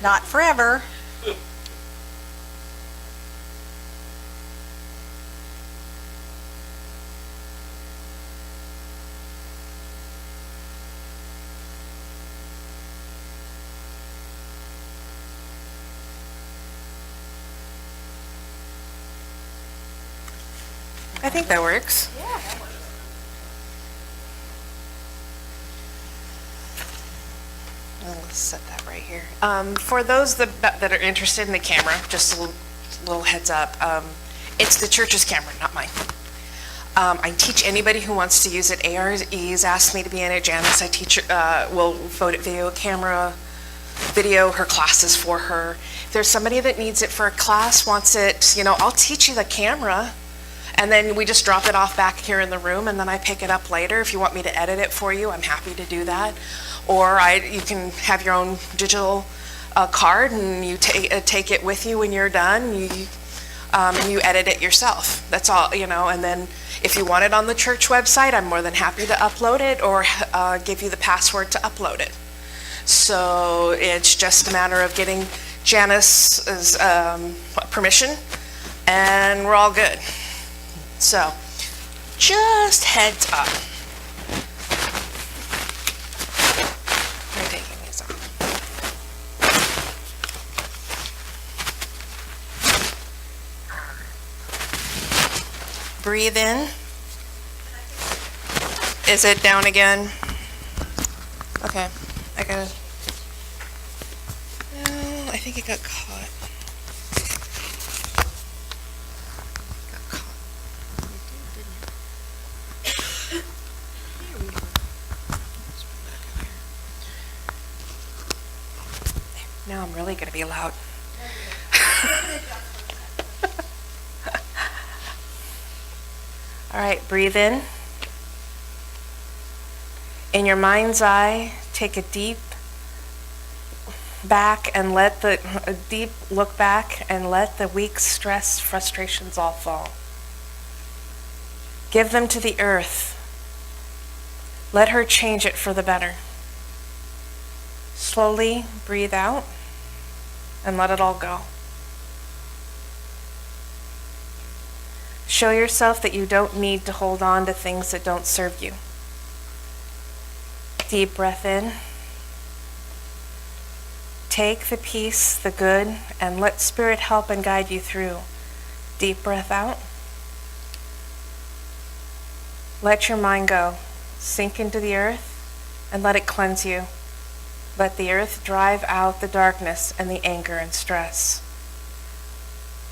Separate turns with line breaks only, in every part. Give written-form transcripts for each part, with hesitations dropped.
Not forever.
I think that works.
Yeah, that works.
Let's set that right here. For those that are interested in the camera, just a little heads up, it's the church's camera, not mine. I teach anybody who wants to use it. ARE's asked me to be in it. Janice, I teach, will vote it video camera, video her classes for her. If there's somebody that needs it for a class, wants it, I'll teach you the camera. And then we just drop it off back here in the room, and then I pick it up later. If you want me to edit it for you, I'm happy to do that. Or you can have your own digital card, and you take it with you when you're done, and you edit it yourself. That's all, and then if you want it on the church website, I'm more than happy to upload it or give you the password to upload it. So it's just a matter of getting Janice's permission, and we're all good. So, just heads up. I'm taking these off. Breathe in. Is it down again? Okay, I think it got caught. Now I'm really going to be loud. All right, breathe in. In your mind's eye, take a deep back and a deep look back and let the weak stress, frustrations all fall. Give them to the earth. Let her change it for the better. Slowly breathe out and let it all go. Show yourself that you don't need to hold on to things that don't serve you. Deep breath in. Take the peace, the good, and let Spirit help and guide you through. Deep breath out. Let your mind go. Sink into the earth and let it cleanse you. Let the earth drive out the darkness and the anger and stress.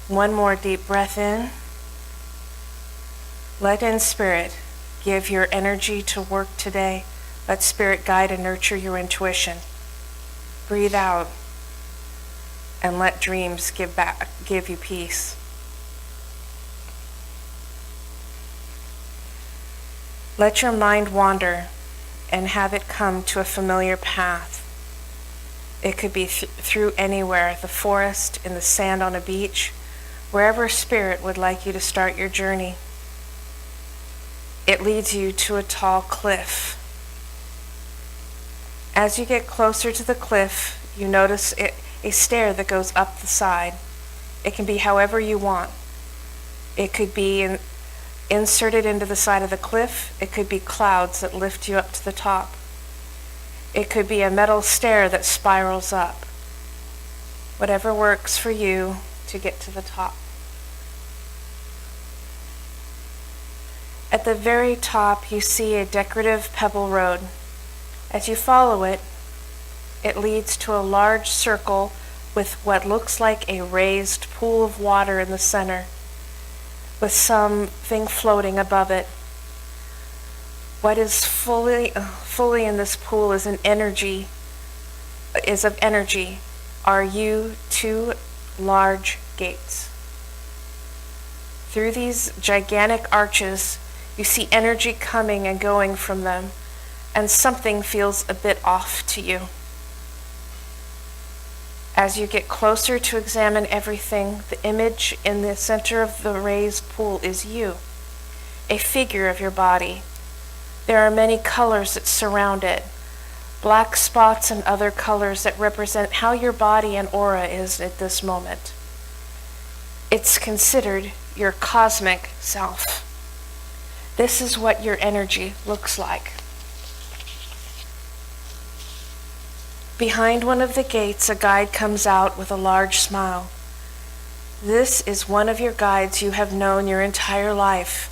One more deep breath in. Let in Spirit give your energy to work today. Let Spirit guide and nurture your intuition. Breathe out and let dreams give you peace. Let your mind wander and have it come to a familiar path. It could be through anywhere, the forest, in the sand on a beach, wherever Spirit would like you to start your journey. It leads you to a tall cliff. As you get closer to the cliff, you notice a stair that goes up the side. It can be however you want. It could be inserted into the side of the cliff. It could be clouds that lift you up to the top. It could be a metal stair that spirals up. Whatever works for you to get to the top. At the very top, you see a decorative pebble road. As you follow it, it leads to a large circle with what looks like a raised pool of water in the center, with something floating above it. What is fully in this pool is of energy, are you two large gates. Through these gigantic arches, you see energy coming and going from them, and something feels a bit off to you. As you get closer to examine everything, the image in the center of the raised pool is you, a figure of your body. There are many colors that surround it. black spots and other colors that represent how your body and aura is at this moment. It's considered your cosmic self. This is what your energy looks like. Behind one of the gates, a guide comes out with a large smile. This is one of your guides you have known your entire life.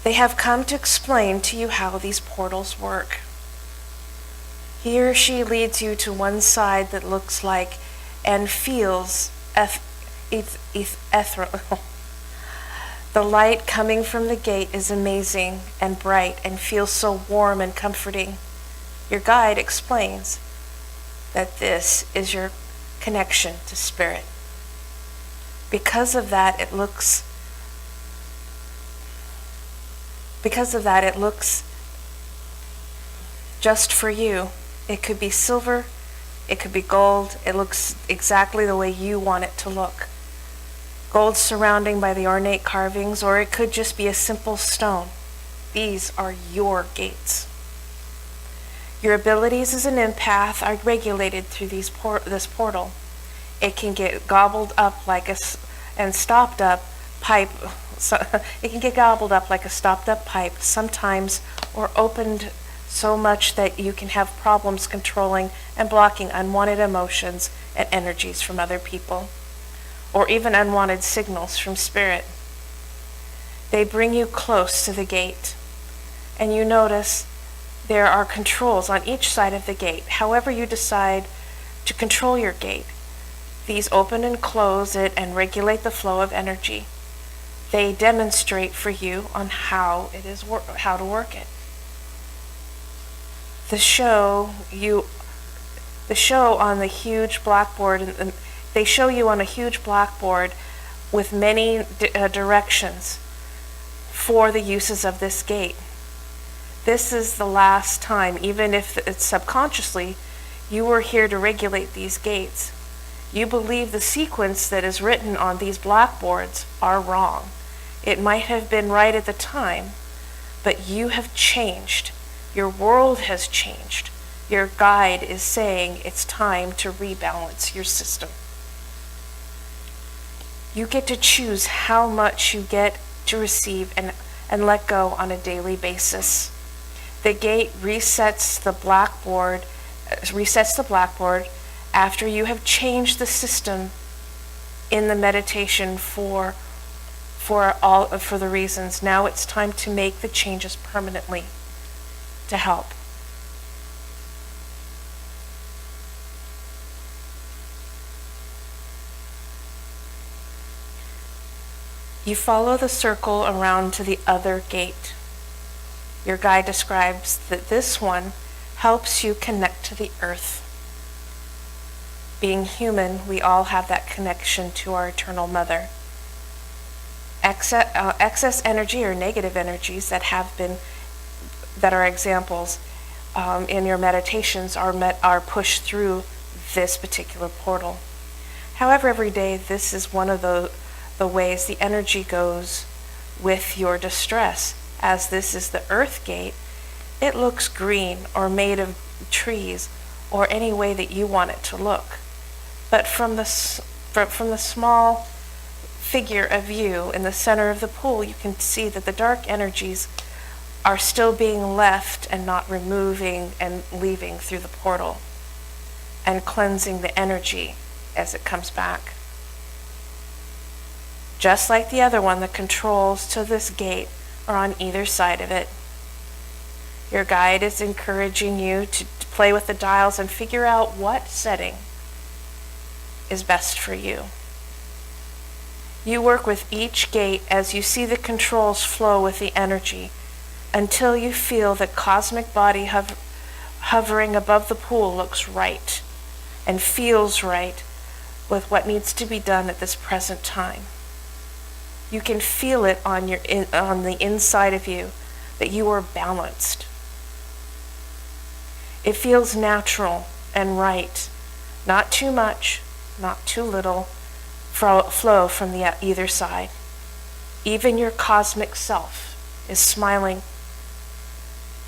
They have come to explain to you how these portals work. He or she leads you to one side that looks like and feels ethereal. The light coming from the gate is amazing and bright and feels so warm and comforting. Your guide explains that this is your connection to spirit. Because of that, it looks just for you. It could be silver, it could be gold. It looks exactly the way you want it to look. Gold surrounding by the ornate carvings, or it could just be a simple stone. These are your gates. Your abilities as an empath are regulated through this portal. It can get gobbled up like and stopped up pipe. It can get gobbled up like a stopped up pipe sometimes, or opened so much that you can have problems controlling and blocking unwanted emotions and energies from other people, or even unwanted signals from spirit. They bring you close to the gate, and you notice there are controls on each side of the gate. However you decide to control your gate, these open and close it and regulate the flow of energy. They demonstrate for you on how to work it. The show on the huge blackboard, and they show you on a huge blackboard with many directions for the uses of this gate. This is the last time, even if it's subconsciously, you were here to regulate these gates. You believe the sequence that is written on these blackboards are wrong. It might have been right at the time, but you have changed. Your world has changed. Your guide is saying it's time to rebalance your system. You get to choose how much you get to receive and let go on a daily basis. The gate resets the blackboard after you have changed the system in the meditation for the reasons. Now it's time to make the changes permanently to help. You follow the circle around to the other gate. Your guide describes that this one helps you connect to the earth. Being human, we all have that connection to our eternal mother. Excess energy or negative energies that are examples in your meditations are pushed through this particular portal. However, every day this is one of the ways the energy goes with your distress. As this is the earth gate, it looks green or made of trees or any way that you want it to look. But from the small figure of you in the center of the pool, you can see that the dark energies are still being left and not removing and leaving through the portal and cleansing the energy as it comes back. Just like the other one, the controls to this gate are on either side of it. Your guide is encouraging you to play with the dials and figure out what setting is best for you. You work with each gate as you see the controls flow with the energy until you feel the cosmic body hovering above the pool looks right and feels right with what needs to be done at this present time. You can feel it on the inside of you that you are balanced. It feels natural and right, not too much, not too little, flow from the either side. Even your cosmic self is smiling.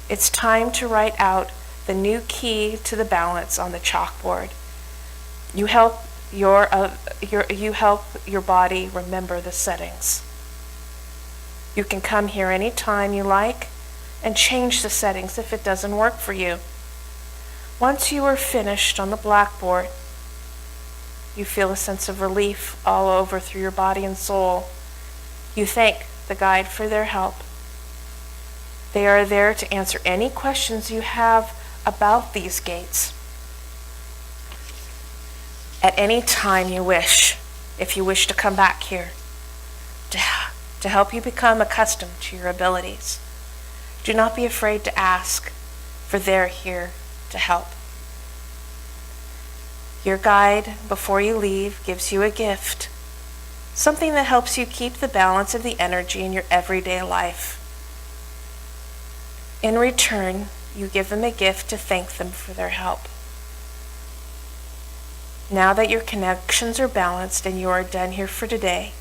It's time to write out the new key to the balance on the chalkboard. You help your body remember the settings. You can come here anytime you like and change the settings if it doesn't work for you. Once you are finished on the blackboard, you feel a sense of relief all over through your body and soul. You thank the guide for their help. They are there to answer any questions you have about these gates. At any time you wish, if you wish to come back here, to help you become accustomed to your abilities. Do not be afraid to ask, for they're here to help. Your guide, before you leave, gives you a gift, something that helps you keep the balance of the energy in your everyday life. In return, you give them a gift to thank them for their help. Now that your connections are balanced and you are done here for today,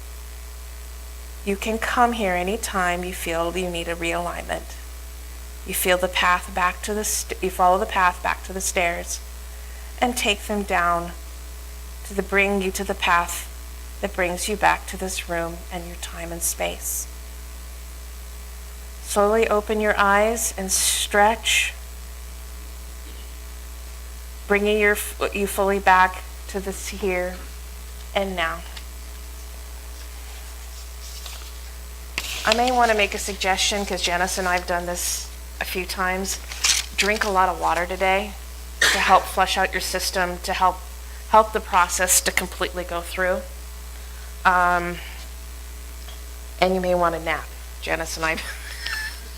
you can come here anytime you feel you need a realignment. You feel the path back to you follow the path back to the stairs and take them down to bring you to the path that brings you back to this room and your time and space. Slowly open your eyes and stretch, bringing you fully back to this here and now. I may want to make a suggestion, because Janice and I have done this a few times. Drink a lot of water today to help flush out your system, to help the process to completely go through. And you may want to nap. Janice and I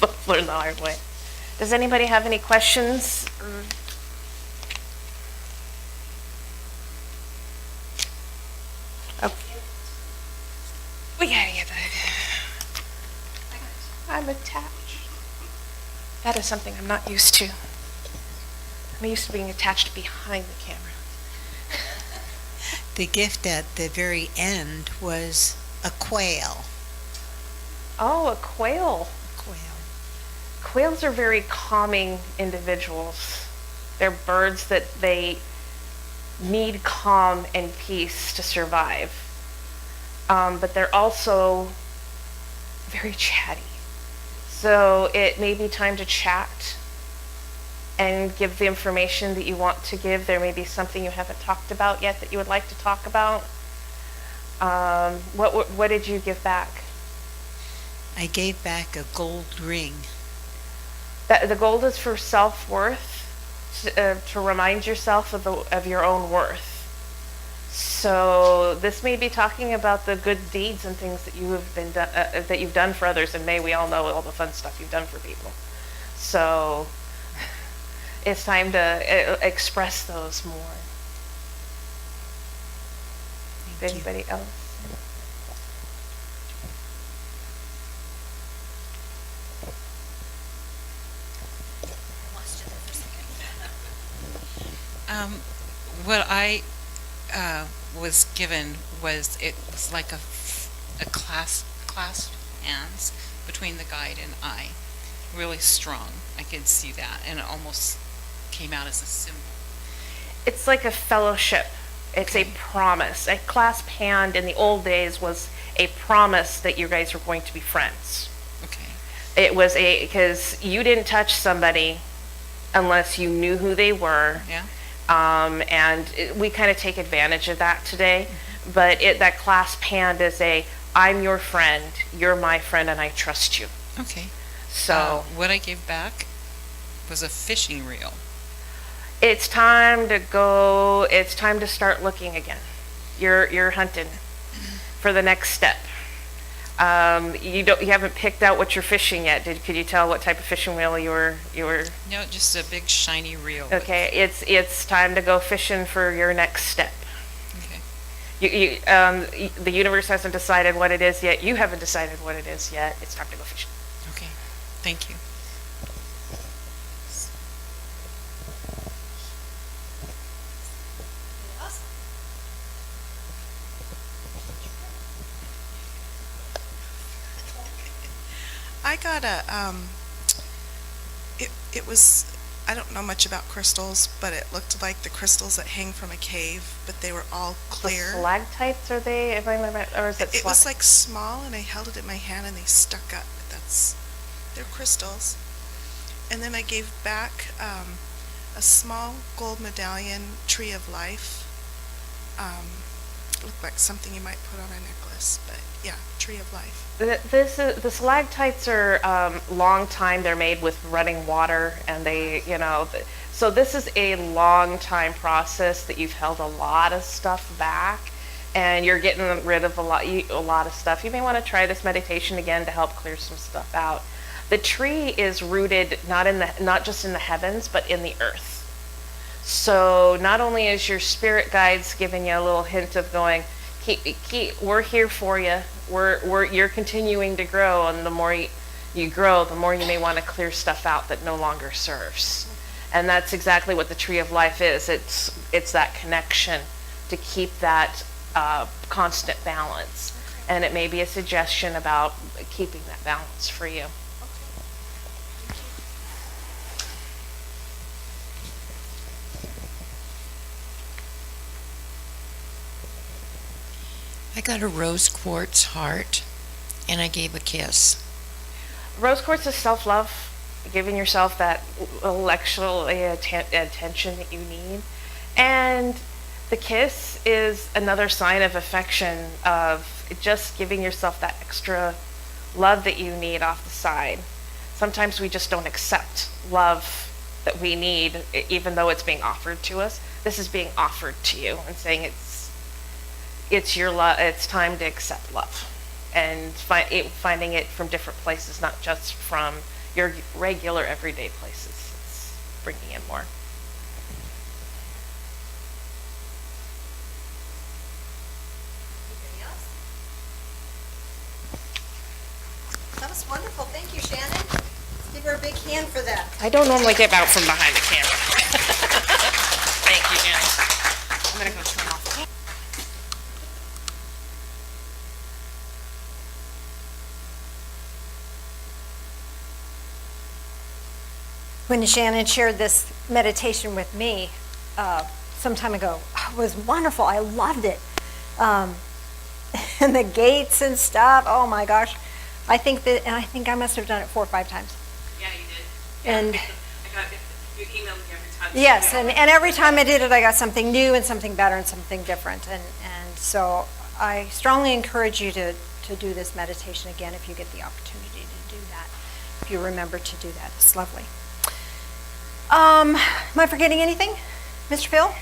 both learned the hard way. Does anybody have any questions? Oh. We gotta get that. I'm attached. That is something I'm not used to. I'm used to being attached behind the camera.
The gift at the very end was a quail.
Oh, a quail.
Quail.
Quails are very calming individuals. They're birds that they need calm and peace to survive. But they're also very chatty. So it may be time to chat and give the information that you want to give. There may be something you haven't talked about yet that you would like to talk about. What did you give back?
I gave back a gold ring.
The gold is for self-worth, to remind yourself of your own worth. So this may be talking about the good deeds and things that you have been that you've done for others, and may we all know all the fun stuff you've done for people. So it's time to express those more.
Thank
Anybody else?
What I was given was, it was like a clasped hands between the guide and I, really strong. I could see that, and it almost came out as a symbol.
It's like a fellowship. It's a promise. A clasp hand in the old days was a promise that you guys were going to be friends.
Okay.
It was because you didn't touch somebody unless you knew who they were.
Yeah.
We kind of take advantage of that today. Mm-hmm. But that clasp hand is I'm your friend, you're my friend, and I trust you.
Okay.
So
what I gave back was a fishing reel.
It's time to go. It's time to start looking again. You're hunting for the next step. You haven't picked out what you're fishing yet. Could you tell what type of fishing reel you were?
No, just a big shiny reel.
Okay, it's time to go fishing for your next step.
Okay.
The universe hasn't decided what it is yet. You haven't decided what it is yet. It's time to go fishing.
Okay. Thank you.
I got it was I don't know much about crystals, but it looked like the crystals that hang from a cave, but they were all
The
clear.
stalactites, are they, if I'm, or is it?
It was like small, and I held it in my hand, and they stuck up. They're crystals. And then I gave back a small gold medallion, tree of life. It looked like something you might put on a necklace, but yeah, tree of life.
The stalactites are long time. They're made with running water, and they, so this is a long time process that you've held a lot of stuff back, and you're getting rid of a lot of stuff. You may want to try this meditation again to help clear some stuff out. The tree is rooted not just in the heavens, but in the earth. So not only is your spirit guides giving you a little hint of going, we're here for you. You're continuing to grow, and the more you grow, the more you may want to clear stuff out that no longer serves. And that's exactly what the tree of life is. It's that connection to keep that constant balance.
Okay.
And it may be a suggestion about keeping that balance for you.
I got a rose quartz heart, and I gave a kiss.
Rose quartz is self-love, giving yourself that intellectual attention that you need. And the kiss is another sign of affection, of just giving yourself that extra love that you need off the side. Sometimes we just don't accept love that we need, even though it's being offered to us. This is being offered to you and saying it's your love. It's time to accept love, and finding it from different places, not just from your regular everyday places. It's bringing in more.
Anybody else? That was wonderful. Thank you, Shannon. Let's give her a big hand for that.
I don't normally get out from behind the camera. Thank you, Janice. I'm gonna go turn off.
When Shannon shared this meditation with me some time ago, it was wonderful. I loved it. And the gates and stuff, oh my gosh. I think I must have done it 4 or 5 times.
Yeah, you did.
And
You emailed me every time.
yes, and every time I did it, I got something new and something better and something different. And so I strongly encourage you to do this meditation again if you get the opportunity to do that. If you remember to do that, it's lovely. Am I forgetting anything? Mr. Phil?